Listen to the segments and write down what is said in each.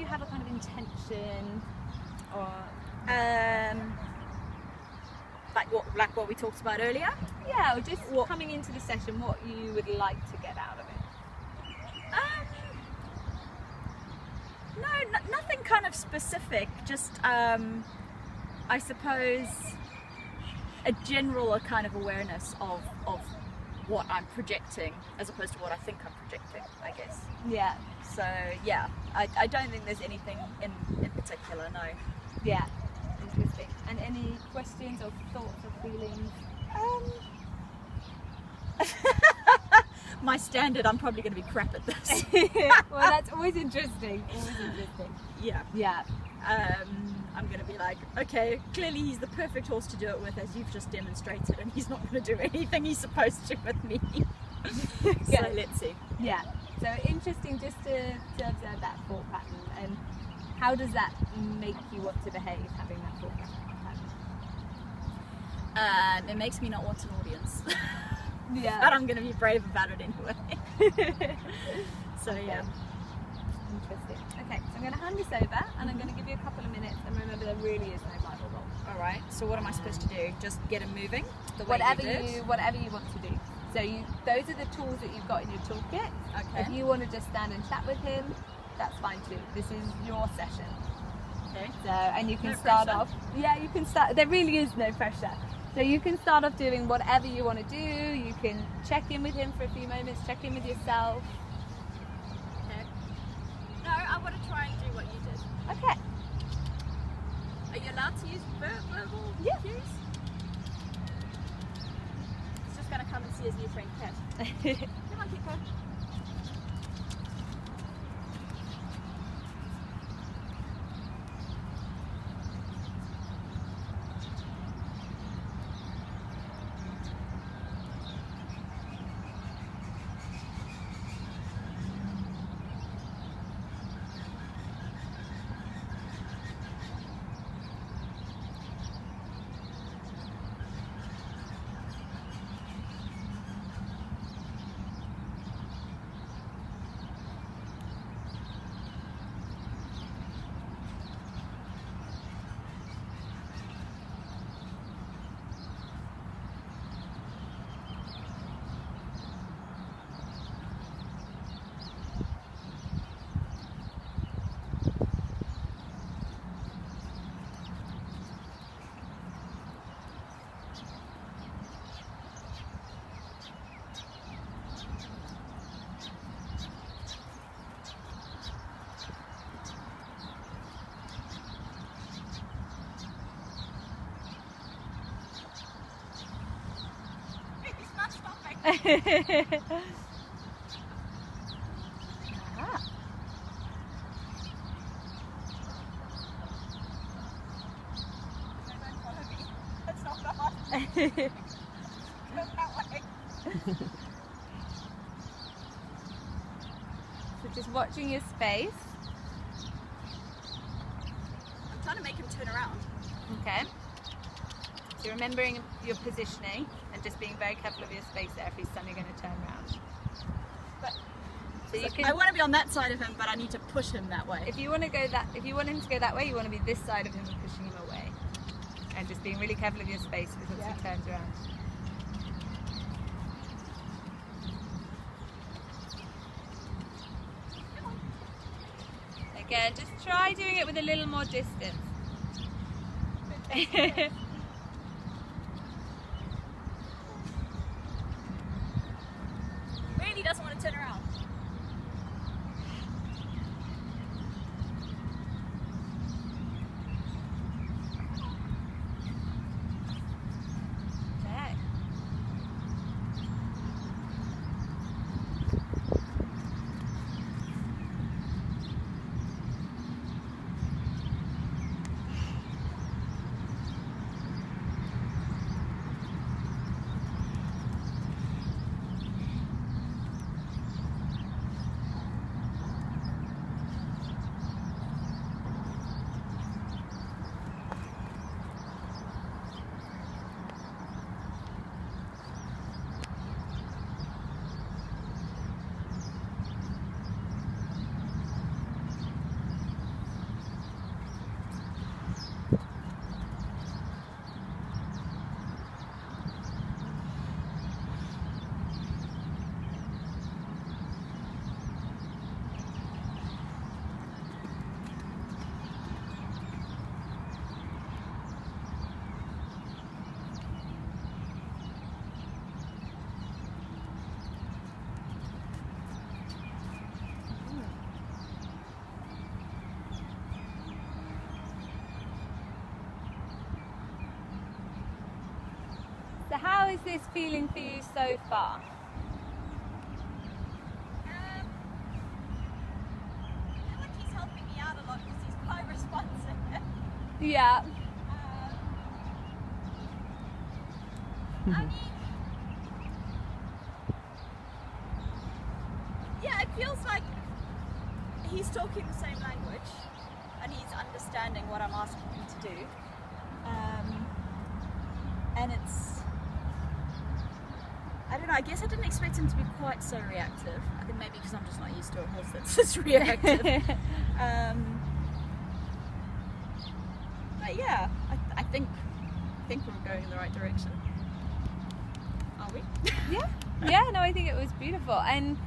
you have a kind of intention, or like what we talked about earlier? yeah, or just coming into the session, what you would like to get out of it? No, nothing kind of specific. Just I suppose a general kind of awareness of what I'm projecting as opposed to what I think I'm projecting, I guess. Yeah. So yeah, I don't think there's anything in particular, no. Yeah. Interesting. And any questions or thoughts or feelings? My standard, I'm probably going to be crap at this. Well, that's always interesting. Yeah. Yeah. I'm going to be like, okay, clearly he's the perfect horse to do it with, as you've just demonstrated, and he's not going to do anything he's supposed to with me. So let's see. Yeah. So interesting just to observe that thought pattern, and how does that make you want to behave, having that thought pattern? It makes me not want an audience. Yeah. But I'm going to be brave about it anyway. So yeah. Interesting. Okay, so I'm going to hand this over, and I'm going to give you a couple of minutes, and remember there really is no Bible roll. All right. So what am I supposed to do? Just get him moving? Whatever you want to do. So those are the tools that you've got in your toolkit. Okay. If you want to just stand and chat with him, that's fine too. This is your session. Okay. So, and you can No start pressure. off. Yeah, you can start. There really is no pressure. So you can start off doing whatever you want to do. You can check in with him for a few moments. Check in with yourself. Okay. No, I want to try and do what you did. Okay. Are you allowed to use verbal cues? He's just going to come and see his new friend Kat. Come on, Kiko. So just watching your space. I'm trying to make him turn around. Okay. So remembering your positioning and just being very careful of your space there if he's suddenly going to turn around. But So you can, I want to be on that side of him, but I need to push him that way. if you want him to go that way, you want to be this side of him and pushing him away. And just being really careful of your space because once he turns around. Again, just try doing it with a little more distance. Really doesn't want to turn around. Okay. is this feeling for you so far? I feel like he's helping me out a lot because he's quite responsive. Yeah. I mean, yeah, it feels like he's talking the same language and he's understanding what I'm asking him to do. And it's, I don't know, I guess I didn't expect him to be quite so reactive. I think maybe because I'm just not used to a horse that's this reactive. But yeah, I think we're going in the right direction. Are we? Yeah, no, I think it was beautiful. And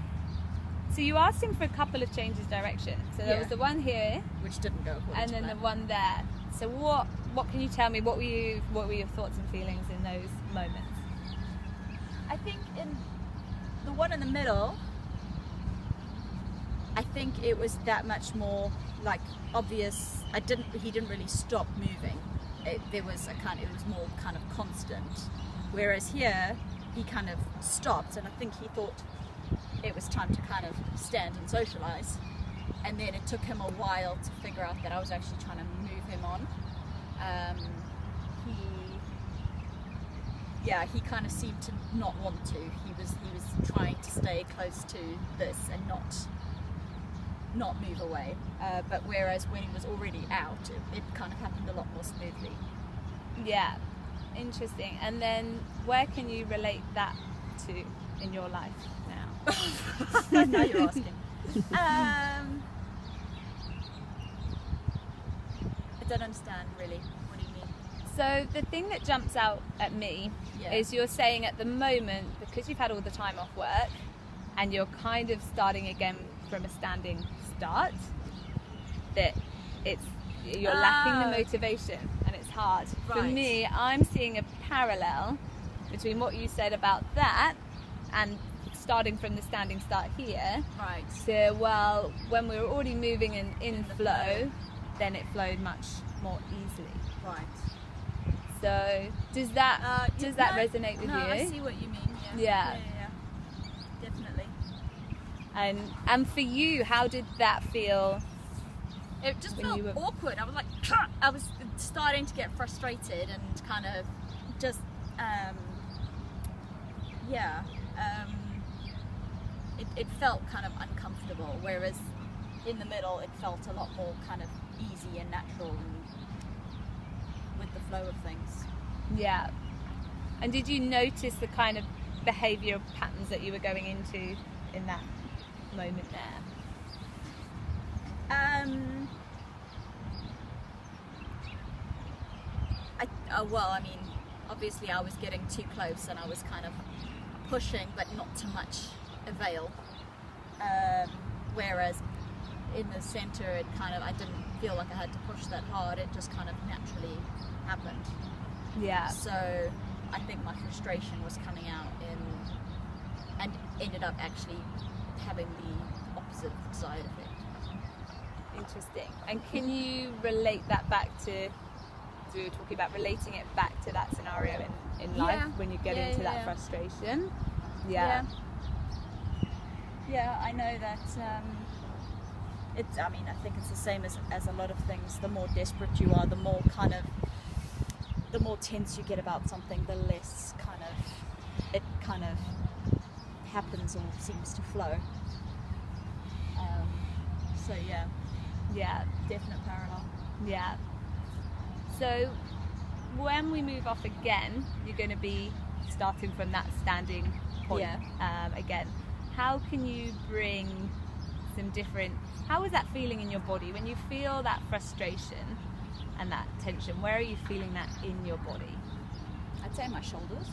so you asked him for a couple of changes direction. So there Yeah. was the one here, Which didn't go according and to then the plan. one there. So what can you tell me? What were your thoughts and feelings in those moments? I think in the one in the middle, I think it was that much more like obvious. He didn't really stop moving. It was more kind of constant. Whereas here, he kind of stopped, and I think he thought it was time to kind of stand and socialise. And then it took him a while to figure out that I was actually trying to move him on. He kind of seemed to not want to. He was trying to stay close to this and not move away. But whereas when he was already out, it kind of happened a lot more smoothly. Yeah, interesting. And then where can you relate that to in your life now? Now you're asking. I don't understand really. What do you mean? So the thing that jumps out at me Yeah. is you're saying at the moment, because you've had all the time off work and you're kind of starting again from a standing start, that you're lacking the motivation and it's hard. For Right. me, I'm seeing a parallel between what you said about that and starting from the standing start here. Right. So, well, when we were already moving in flow, then it flowed much more easily. Right. So, does that resonate with no, you? I see what you mean. Yeah. Yeah. Definitely. And for you, how did that feel? It just When felt you were- awkward. I was like, I was starting to get frustrated and kind of just, it felt kind of uncomfortable. Whereas in the middle, it felt a lot more kind of easy and natural and with the flow of things. Yeah. And did you notice the kind of behavioural patterns that you were going into in that moment there? I mean, obviously I was getting too close and I was kind of pushing, but not to much avail. Whereas in the centre, I didn't feel like I had to push that hard. It just kind of naturally happened. Yeah. So I think my frustration was coming out and ended up actually having the opposite side effect. Interesting. And can you relate that back to, we were talking about relating it back to that scenario in life Yeah. when you get Yeah, into yeah, that yeah. frustration? Yeah. Yeah, I know that. I think it's the same as a lot of things. The more desperate you are, the more tense you get about something, the less it happens or seems to flow. So yeah, Yeah. definite parallel. Yeah. So when we move off again, you're going to be starting from that standing point again. How can you bring some different... How is that feeling in your body? When you feel that frustration and that tension, where are you feeling that in your body? I'd say my shoulders.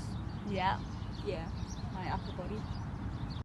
Yeah. Yeah, my upper body.